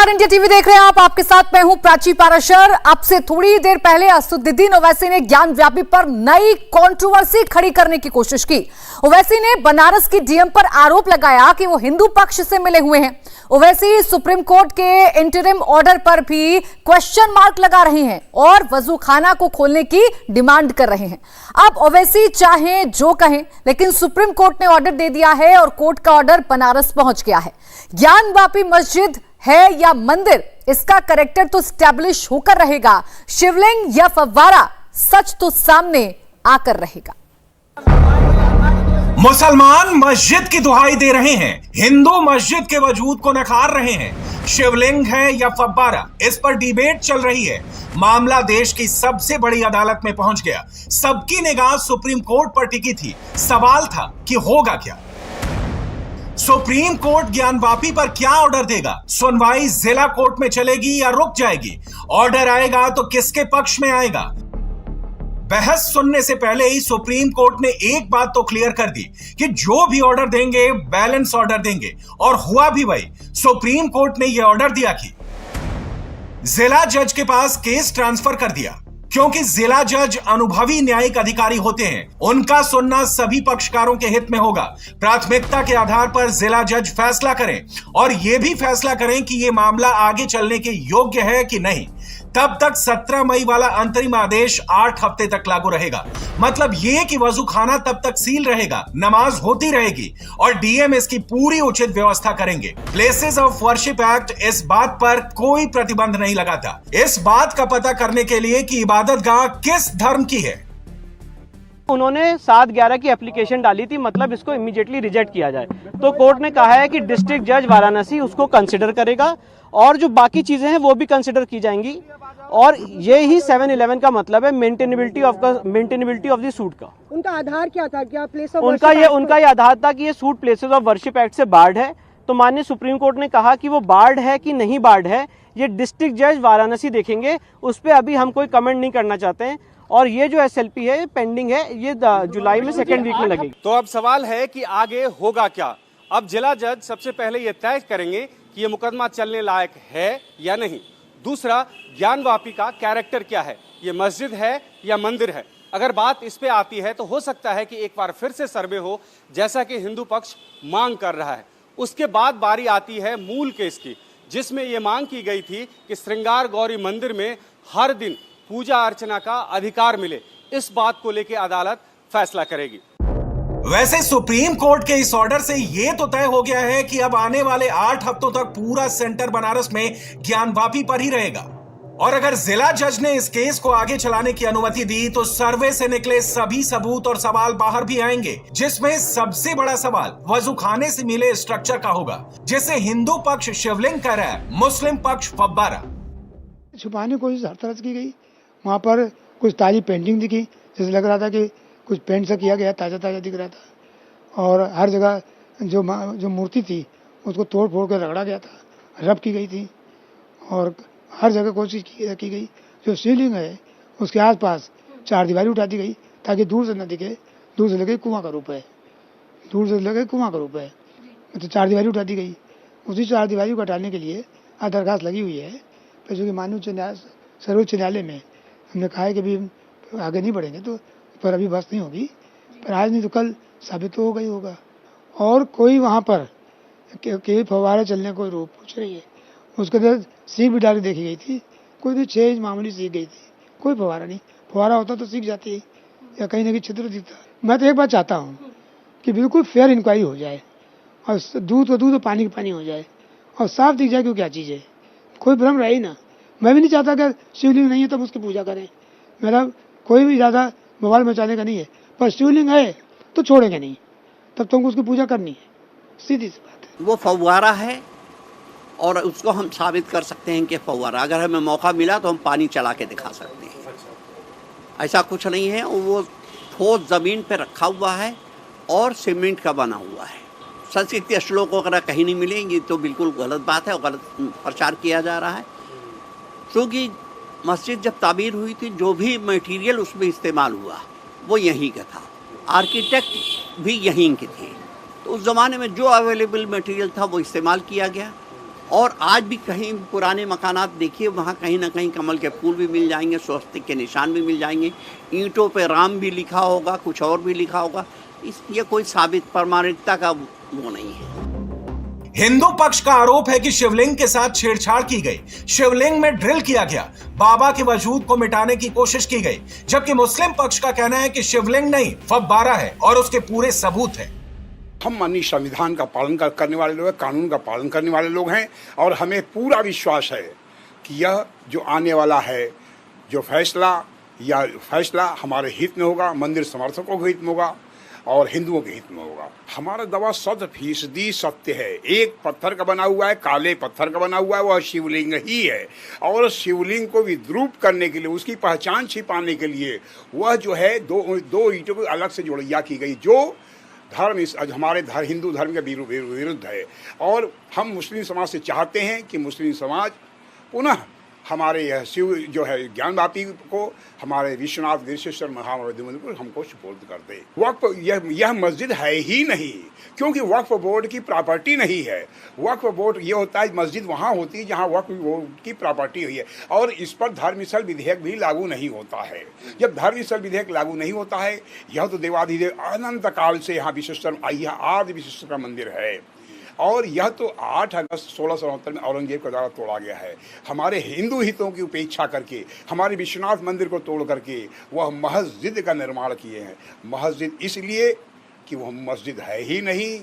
नमस्कार, India TV देख रहे हैं आप। आपके साथ मैं हूं प्राची पाराशर। अब से थोड़ी देर पहले असदुद्दीन ओवैसी ने ज्ञानव्यापी पर नई कंट्रोवर्सी खड़ी करने की कोशिश की। ओवैसी ने बनारस की डीएम पर आरोप लगाया कि वो हिंदू पक्ष से मिले हुए हैं। ओवैसी सुप्रीम कोर्ट के इंटरिम ऑर्डर पर भी क्वेश्चन मार्क लगा रहे हैं और वजूखाना को खोलने की डिमांड कर रहे हैं। अब ओवैसी चाहे जो कहें, लेकिन सुप्रीम कोर्ट ने ऑर्डर दे दिया है और कोर्ट का ऑर्डर बनारस पहुंच गया है। ज्ञानवापी मस्जिद है या मंदिर, इसका कैरेक्टर तो स्टैब्लिश होकर रहेगा। शिवलिंग या फव्वारा, सच तो सामने आकर रहेगा। मुसलमान मस्जिद की दुहाई दे रहे हैं, हिंदू मस्जिद के वजूद को नकार रहे हैं। शिवलिंग है या फव्वारा, इस पर डिबेट चल रही है। मामला देश की सबसे बड़ी अदालत में पहुंच गया। सबकी निगाह सुप्रीम कोर्ट पर टिकी थी। सवाल था कि होगा क्या। सुप्रीम कोर्ट ज्ञानवापी पर क्या ऑर्डर देगा? सुनवाई जिला कोर्ट में चलेगी या रुक जाएगी? ऑर्डर आएगा तो किसके पक्ष में आएगा? बहस सुनने से पहले ही सुप्रीम कोर्ट ने एक बात तो क्लियर कर दी कि जो भी ऑर्डर देंगे बैलेंस ऑर्डर देंगे, और हुआ भी वही। सुप्रीम कोर्ट ने यह ऑर्डर दिया कि जिला जज के पास केस ट्रांसफर कर दिया, क्योंकि जिला जज अनुभवी न्यायिक अधिकारी होते हैं। उनका सुनना सभी पक्षकारों के हित में होगा। प्राथमिकता के आधार पर जिला जज फैसला करें और यह भी फैसला करें कि यह मामला आगे चलने के योग्य है कि नहीं। तब तक 17 मई वाला अंतरिम आदेश 8 हफ्ते तक लागू रहेगा। मतलब यह कि वजूखाना तब तक सील रहेगा, नमाज होती रहेगी और डीएम इसकी पूरी उचित व्यवस्था करेंगे। प्लेसेस ऑफ वर्शिप एक्ट इस बात पर कोई प्रतिबंध नहीं लगाता। इस बात का पता करने के लिए कि इबादतगाह किस धर्म की है, उन्होंने 7/11 की एप्लीकेशन डाली थी, मतलब इसको इमीडिएटली रिजेक्ट किया जाए। तो कोर्ट ने कहा है कि डिस्ट्रिक्ट जज वाराणसी उसको कंसिडर करेगा और जो बाकी चीजें हैं वो भी कंसिडर की जाएंगी। और ये ही 7/11 का मतलब है मेंटेनेबिलिटी ऑफ द सूट का। उनका आधार क्या था? क्या प्लेस ऑफ उनका ये आधार था कि ये suit places of worship act से बार्ड है। तो माननीय सुप्रीम कोर्ट ने कहा कि वो बार्ड है कि नहीं बार्ड है, ये डिस्ट्रिक्ट जज वाराणसी देखेंगे। उस पर अभी हम कोई कमेंट नहीं करना चाहते हैं। और ये जो एसएलपी है पेंडिंग है, ये जुलाई में सेकेंड वीक में लगेगी। तो अब सवाल है कि आगे होगा क्या। अब जिला जज सबसे पहले ये तय करेंगे कि ये मुकदमा चलने लायक है या नहीं। दूसरा, ज्ञानवापी का कैरेक्टर क्या है, ये मस्जिद है या मंदिर है। अगर बात इस पे आती है तो हो सकता है कि एक बार फिर से सर्वे हो, जैसा कि हिंदू पक्ष मांग कर रहा है। उसके बाद बारी आती है मूल केस की, जिसमें ये मांग की गई थी कि श्रृंगार गौरी मंदिर में हर दिन पूजा अर्चना का अधिकार मिले। इस बात को लेकर अदालत फैसला करेगी। वैसे सुप्रीम कोर्ट के इस ऑर्डर से यह तो तय हो गया है कि अब आने वाले 8 हफ्तों तक पूरा सेंटर बनारस में ज्ञानवापी पर ही रहेगा। और अगर जिला जज ने इस केस को आगे चलाने की अनुमति दी तो सर्वे से निकले सभी सबूत और सवाल बाहर भी आएंगे, जिसमें सबसे बड़ा सवाल वजूखाने से मिले स्ट्रक्चर का होगा, जिसे हिंदू पक्ष शिवलिंग कह रहा है, मुस्लिम पक्ष फव्वारा। छुपाने की कोशिश हर तरह से की गई। वहाँ पर कुछ ताजी पेंटिंग दिखी, जैसे लग रहा था कि कुछ पेंट से किया गया, ताज़ा ताज़ा दिख रहा था। और हर जगह जो मूर्ति थी उसको तोड़ फोड़ कर रगड़ा गया था, रब की गई थी। और हर जगह कोशिश की गई। जो सीलिंग है उसके आसपास 4 दीवारी उठा दी गई ताकि दूर से न दिखे, दूर से लगे कुआं का रूप है, दूर से लगे कुआं का रूप है। तो 4 दीवारी उठा दी गई। उसी 4 दीवारी को हटाने के लिए दरखास्त लगी हुई है। फिर जो कि माननीय सर्वोच्च न्यायालय में हमने कहा है कि अभी आगे नहीं बढ़ेंगे तो पर अभी बस नहीं होगी, पर आज नहीं तो कल साबित तो होगा ही होगा। और कोई वहाँ पर के फव्वारे चलने को रोक पूछ रही है, उसके अंदर सीख भी डाल के देखी गई थी, कोई भी 6 इंच मामूली सीख गई थी, कोई फव्वारा नहीं। फव्वारा होता तो सीख जाती या कहीं ना कहीं छिद्र दिखता। मैं तो एक बात चाहता हूँ कि बिल्कुल फेयर इंक्वायरी हो जाए और दूध तो दूध और पानी का पानी हो जाए और साफ दिख जाए कि क्या चीज़ है, कोई भ्रम रहे ही ना। मैं भी नहीं चाहता कि शिवलिंग नहीं है तब उसकी पूजा करें। मेरा कोई भी ज़्यादा बवाल मचाने का नहीं है, पर शिवलिंग है तो छोड़ेंगे नहीं, तब तुमको उसकी पूजा करनी है। सीधी सी बात है। वो फव्वारा है और उसको हम साबित कर सकते हैं कि फव्वारा, अगर हमें मौका मिला तो हम पानी चला के दिखा सकते हैं। ऐसा कुछ नहीं है। वो ठोस ज़मीन पे रखा हुआ है और सीमेंट का बना हुआ है। संस्कृत के श्लोक वगैरह कहीं नहीं मिलेंगे, तो बिल्कुल गलत बात है और गलत प्रचार किया जा रहा है। क्योंकि मस्जिद जब तामीर हुई थी, जो भी मटेरियल उसमें इस्तेमाल हुआ वो यहीं का था, आर्किटेक्ट भी यहीं के थे। तो उस ज़माने में जो अवेलेबल मटेरियल था वो इस्तेमाल किया गया। और आज भी कहीं पुराने मकानात देखिए, वहाँ कहीं ना कहीं कमल के फूल भी मिल जाएंगे, स्वस्तिक के निशान भी मिल जाएंगे, ईंटों पे राम भी लिखा होगा, कुछ और भी लिखा होगा। ये कोई साबित प्रामाणिकता का वो नहीं है। हिंदू पक्ष का आरोप है कि शिवलिंग के साथ छेड़छाड़ की गई, शिवलिंग में ड्रिल किया गया, बाबा के वजूद को मिटाने की कोशिश की गई, जबकि मुस्लिम पक्ष का कहना है कि शिवलिंग नहीं फव्वारा है और उसके पूरे सबूत हैं। हम माननीय संविधान का पालन करने वाले लोग हैं, कानून का पालन करने वाले लोग हैं, और हमें पूरा विश्वास है कि यह जो आने वाला है जो फैसला हमारे हित में होगा, मंदिर समर्थकों के हित में होगा और हिंदुओं के हित में होगा। हमारा दावा 100% सत्य है। एक पत्थर का बना हुआ है, काले पत्थर का बना हुआ है, वह शिवलिंग ही है। और शिवलिंग को विद्रूप करने के लिए, उसकी पहचान छिपाने के लिए वह जो है दो ईंटों को अलग से जोड़िया की गई, जो हमारे हिंदू धर्म के विरुद्ध है। और हम मुस्लिम समाज से चाहते हैं कि मुस्लिम समाज पुनः हमारे यह शिव जो है ज्ञानवापी को, हमारे विश्वनाथ गिरिश्वर महामंदिर को हमको सुपुर्द कर दे। वक्फ यह मस्जिद है ही नहीं, क्योंकि वक्फ बोर्ड की प्रॉपर्टी नहीं है। वक्फ बोर्ड ये होता है, मस्जिद वहाँ होती है जहाँ वक्फ बोर्ड की प्रॉपर्टी हुई है, और इस पर धर्मस्थल विधेयक भी लागू नहीं होता है। जब धर्मस्थल विधेयक लागू नहीं होता है, यह तो देवाधिदेव अनंत काल से यहाँ यह आदि विश्वेश्वर का मंदिर है, और यह तो 8 अगस्त 1669 में औरंगजेब के द्वारा तोड़ा गया है। हमारे हिंदू हितों की उपेक्षा करके, हमारे विश्वनाथ मंदिर को तोड़ करके वह मस्जिद का निर्माण किए हैं। मस्जिद इसलिए कि वह मस्जिद है ही नहीं,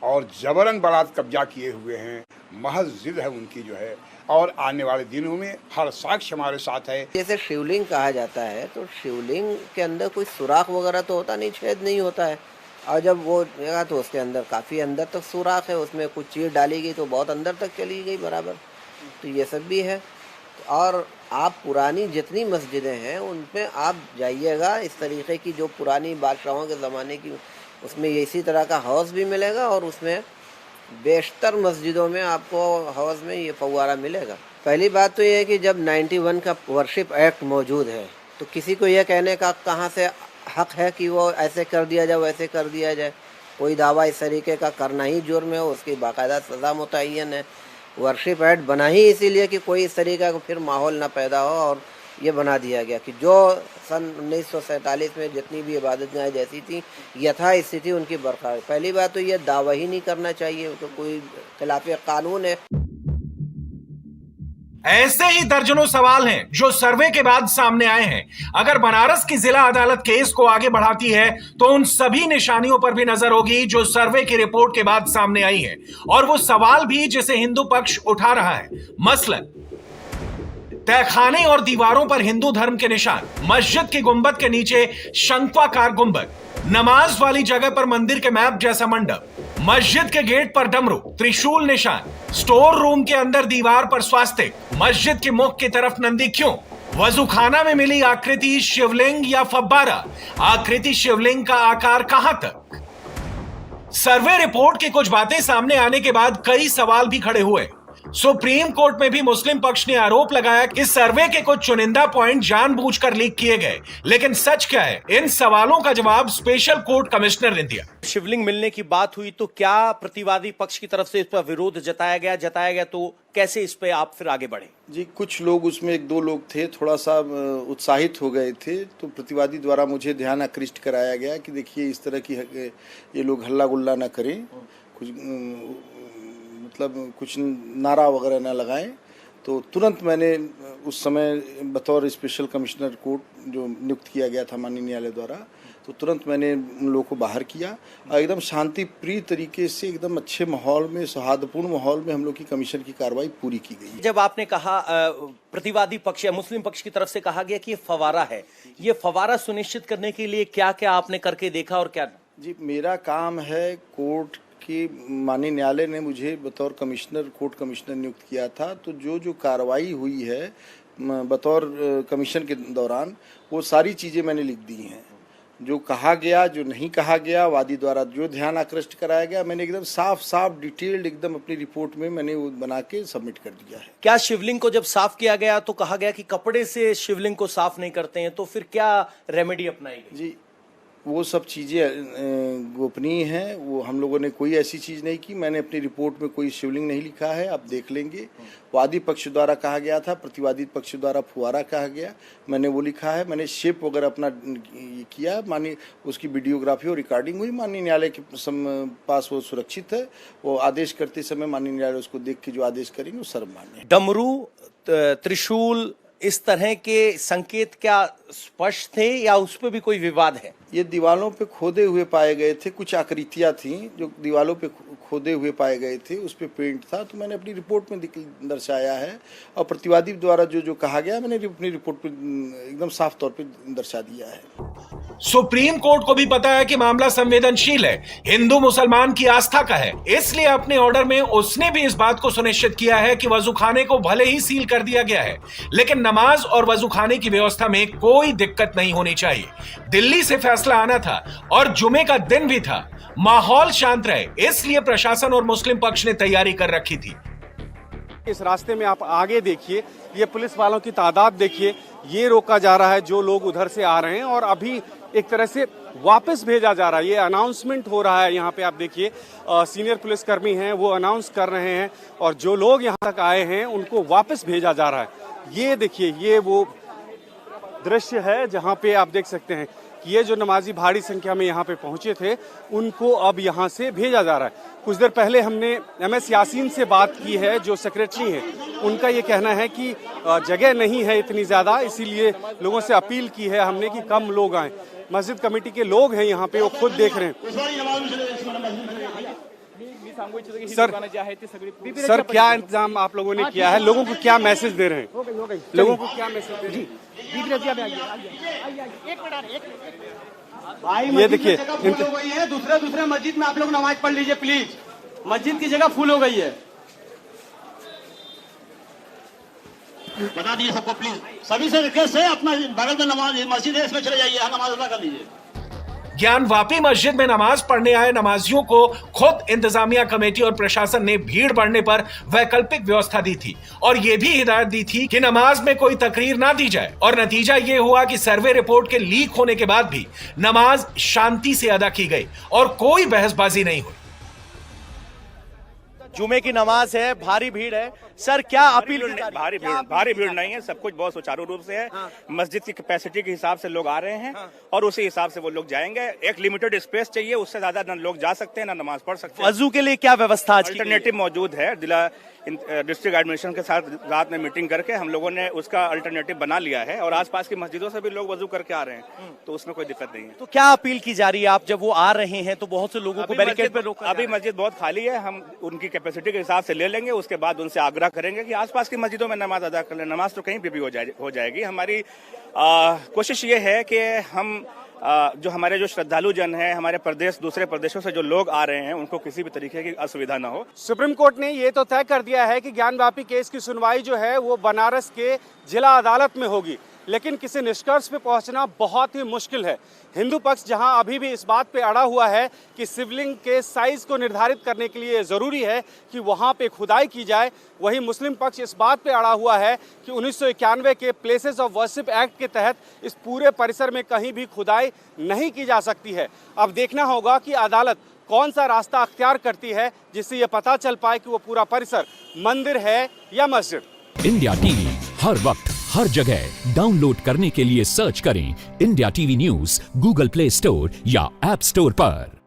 और जबरन बारात कब्जा किए हुए हैं। मस्जिद है उनकी जो है, और आने वाले दिनों में हर साक्ष्य हमारे साथ है। जैसे शिवलिंग कहा जाता है, तो शिवलिंग के अंदर कोई सुराख वगैरह तो होता नहीं, छेद नहीं होता है, और जब वो जगह तो उसके अंदर काफ़ी अंदर तक सुराख है, उसमें कुछ चीज़ डाली गई तो बहुत अंदर तक चली गई बराबर, तो ये सब भी है। और आप पुरानी जितनी मस्जिदें हैं उनमें आप जाइएगा, इस तरीके की जो पुरानी बादशाहों के ज़माने की, उसमें इसी तरह का हौज़ भी मिलेगा, और उसमें बेशतर मस्जिदों में आपको हौज़ में ये फव्वारा मिलेगा। पहली बात तो ये है कि जब 91 का वर्शिप एक्ट मौजूद है, तो किसी को यह कहने का कहाँ से हक है कि वो ऐसे कर दिया जाए, वैसे कर दिया जाए। कोई दावा इस तरीके का करना ही जुर्म है, उसकी बाकायदा सज़ा मुतय्यन है। वर्शिप एक्ट बना ही इसीलिए कि कोई इस तरीके का फिर माहौल ना पैदा हो, और ये बना दिया गया कि जो सन 1947 में जितनी भी इबादत गाहें जैसी थी यथा स्थिति उनकी बरकरार। पहली बात तो ये दावा ही नहीं करना चाहिए, तो कोई खिलाफ कानून है। ऐसे ही दर्जनों सवाल हैं जो सर्वे के बाद सामने आए हैं। अगर बनारस की जिला अदालत केस को आगे बढ़ाती है तो उन सभी निशानियों पर भी नजर होगी जो सर्वे की रिपोर्ट के बाद सामने आई है, और वो सवाल भी जिसे हिंदू पक्ष उठा रहा है। मसलन तहखाने और दीवारों पर हिंदू धर्म के निशान, मस्जिद की गुंबद के नीचे शंक्वाकार गुंबद, नमाज वाली जगह पर मंदिर के मैप जैसा मंडप, मस्जिद के गेट पर डमरू, त्रिशूल निशान, स्टोर रूम के अंदर दीवार पर स्वास्तिक, मस्जिद के मुख की तरफ नंदी क्यों, वजूखाना में मिली आकृति शिवलिंग या फव्वारा, आकृति शिवलिंग का आकार कहां तक। सर्वे रिपोर्ट की कुछ बातें सामने आने के बाद कई सवाल भी खड़े हुए। सुप्रीम कोर्ट में भी मुस्लिम पक्ष ने आरोप लगाया कि सर्वे के कुछ चुनिंदा पॉइंट जानबूझकर लीक किए गए, लेकिन सच क्या है, इन सवालों का जवाब स्पेशल कोर्ट कमिश्नर ने दिया। शिवलिंग मिलने की बात हुई तो क्या प्रतिवादी पक्ष की तरफ से इस पर विरोध जताया गया तो कैसे इस पे आप फिर आगे बढ़े? जी, कुछ लोग उसमें 1-2 लोग थे थोड़ा सा उत्साहित हो गए थे, तो प्रतिवादी द्वारा मुझे ध्यान आकृष्ट कराया गया कि देखिए इस तरह की ये लोग हल्ला गुल्ला ना करें, कुछ मतलब कुछ नारा वगैरह ना लगाएं। तो तुरंत मैंने उस समय बतौर स्पेशल कमिश्नर कोर्ट जो नियुक्त किया गया था माननीय न्यायालय द्वारा, तो तुरंत मैंने उन लोगों को बाहर किया और एकदम शांति प्रिय तरीके से एकदम अच्छे माहौल में, सौहार्दपूर्ण माहौल में हम लोग की कमीशन की कार्रवाई पूरी की गई। जब आपने कहा प्रतिवादी पक्ष या मुस्लिम पक्ष की तरफ से कहा गया कि ये फव्वारा है, ये फव्वारा सुनिश्चित करने के लिए क्या क्या आपने करके देखा और क्या? जी, मेरा काम है, कोर्ट कि माननीय न्यायालय ने मुझे बतौर कमिश्नर, कोर्ट कमिश्नर नियुक्त किया था, तो जो कार्रवाई हुई है बतौर कमीशन के दौरान वो सारी चीज़ें मैंने लिख दी हैं। जो कहा गया, जो नहीं कहा गया, वादी द्वारा जो ध्यान आकृष्ट कराया गया, मैंने एकदम साफ डिटेल्ड एकदम अपनी रिपोर्ट में मैंने वो बना के सबमिट कर दिया है। क्या शिवलिंग को जब साफ किया गया तो कहा गया कि कपड़े से शिवलिंग को साफ नहीं करते हैं, तो फिर क्या रेमेडी अपनाई गई? जी, वो सब चीज़ें गोपनीय हैं। वो हम लोगों ने कोई ऐसी चीज़ नहीं की। मैंने अपनी रिपोर्ट में कोई शिवलिंग नहीं लिखा है, आप देख लेंगे। वादी पक्ष द्वारा कहा गया था, प्रतिवादी पक्ष द्वारा फुहारा कहा गया, मैंने वो लिखा है। मैंने शेप वगैरह अपना किया, माननीय उसकी वीडियोग्राफी और रिकॉर्डिंग हुई। माननीय न्यायालय के पास वो सुरक्षित है। वो आदेश करते समय माननीय न्यायालय उसको देख के जो आदेश करेंगे वो सर्वमान्य है। डमरू, त्रिशूल, इस तरह के संकेत क्या स्पष्ट थे या उस पर भी कोई विवाद है? ये दीवालों पे खोदे हुए पाए गए थे, कुछ आकृतियां थी जो दीवालों पे खोदे हुए पाए गए थे, उस पे पेंट था, तो मैंने अपनी रिपोर्ट में दर्शाया है। और प्रतिवादी द्वारा जो कहा गया मैंने अपनी रिपोर्ट पे एकदम साफ तौर पे दर्शा दिया है। सुप्रीम कोर्ट को भी पता है कि मामला संवेदनशील है, हिंदू मुसलमान की आस्था का है, इसलिए अपने ऑर्डर में उसने भी इस बात को सुनिश्चित किया है कि वजूखाने को भले ही सील कर दिया गया है, लेकिन नमाज और वजूखाने की व्यवस्था में कोई दिक्कत नहीं होनी चाहिए। दिल्ली से फैसला आना था और जुमे का दिन भी था, माहौल शांत रहे, इसलिए प्रशासन और मुस्लिम पक्ष ने तैयारी कर रखी थी। इस रास्ते में आप आगे देखिए, ये पुलिस वालों की तादाद देखिए, ये रोका जा रहा है जो लोग उधर से आ रहे हैं और अभी एक तरह से वापस भेजा जा रहा है। ये अनाउंसमेंट हो रहा है, यहाँ पे आप देखिए सीनियर पुलिसकर्मी हैं वो अनाउंस कर रहे हैं और जो लोग यहाँ तक आए हैं उनको वापस भेजा जा रहा है। ये देखिए, ये वो दृश्य है जहाँ पे आप देख सकते हैं कि ये जो नमाजी भारी संख्या में यहाँ पे पहुंचे थे उनको अब यहाँ से भेजा जा रहा है। कुछ देर पहले हमने MS यासीन से बात की है जो सेक्रेटरी हैं, उनका ये कहना है कि जगह नहीं है इतनी ज़्यादा, इसीलिए लोगों से अपील की है हमने कि कम लोग आएँ। मस्जिद कमेटी के लोग हैं यहाँ पे, वो खुद देख रहे हैं। सर क्या इंतजाम आप लोगों ने किया है, लोगों को क्या मैसेज दे रहे हैं? लोगों को क्या मैसेज दे रहे हैं? ये देखिए फुल हो गई है, दूसरे मस्जिद में आप लोग नमाज पढ़ लीजिए प्लीज, मस्जिद की जगह फुल हो गई है। बता दीजिए सबको प्लीज, सभी से रिक्वेस्ट है अपना बगल में नमाज मस्जिद है इसमें चले जाइए, नमाज अदा कर लीजिए। ज्ञानवापी मस्जिद में नमाज पढ़ने आए नमाजियों को खुद इंतजामिया कमेटी और प्रशासन ने भीड़ बढ़ने पर वैकल्पिक व्यवस्था दी थी और यह भी हिदायत दी थी कि नमाज में कोई तकरीर ना दी जाए। और नतीजा ये हुआ कि सर्वे रिपोर्ट के लीक होने के बाद भी नमाज शांति से अदा की गई और कोई बहसबाजी नहीं हुई। जुमे की नमाज है, भारी भीड़ है, सर क्या अपील? भारी भीड़ नहीं है, सब कुछ बहुत सुचारू रूप से है। मस्जिद की कैपेसिटी के हिसाब से लोग आ रहे हैं और उसी हिसाब से वो लोग जाएंगे। एक लिमिटेड स्पेस चाहिए, उससे ज्यादा न लोग जा सकते हैं ना नमाज पढ़ सकते हैं। वजू के लिए क्या व्यवस्था? अल्टरनेटिव मौजूद है। जिला डिस्ट्रिक्ट एडमिनिस्ट्रेशन के साथ रात में मीटिंग करके हम लोगों ने उसका अल्टरनेटिव बना लिया है और आसपास की मस्जिदों से भी लोग वजू करके आ रहे हैं, तो उसमें कोई दिक्कत नहीं है। तो क्या अपील की जा रही है? आप जब वो आ रहे हैं तो बहुत से लोगों को बैरिकेड पे रोका। अभी मस्जिद बहुत खाली है, हम उनकी कैपेसिटी के हिसाब से ले लेंगे, उसके बाद उनसे आग्रह करेंगे कि आसपास की मस्जिदों में नमाज अदा कर लें। नमाज तो कहीं भी हो जाएगी। हमारी कोशिश ये है कि हम जो हमारे जो श्रद्धालु जन हैं, हमारे प्रदेश दूसरे प्रदेशों से जो लोग आ रहे हैं, उनको किसी भी तरीके की असुविधा ना हो। सुप्रीम कोर्ट ने ये तो तय कर दिया है कि ज्ञानवापी केस की सुनवाई जो है वो बनारस के जिला अदालत में होगी, लेकिन किसी निष्कर्ष पे पहुंचना बहुत ही मुश्किल है। हिंदू पक्ष जहां अभी भी इस बात पे अड़ा हुआ है कि शिवलिंग के साइज को निर्धारित करने के लिए ज़रूरी है कि वहां पे खुदाई की जाए, वहीं मुस्लिम पक्ष इस बात पे अड़ा हुआ है कि 1991 के प्लेसेस ऑफ वर्शिप एक्ट के तहत इस पूरे परिसर में कहीं भी खुदाई नहीं की जा सकती है। अब देखना होगा कि अदालत कौन सा रास्ता अख्तियार करती है जिससे ये पता चल पाए कि वो पूरा परिसर मंदिर है या मस्जिद। इंडिया टीवी हर वक्त हर जगह डाउनलोड करने के लिए सर्च करें India TV news Google play store या ऐप स्टोर पर।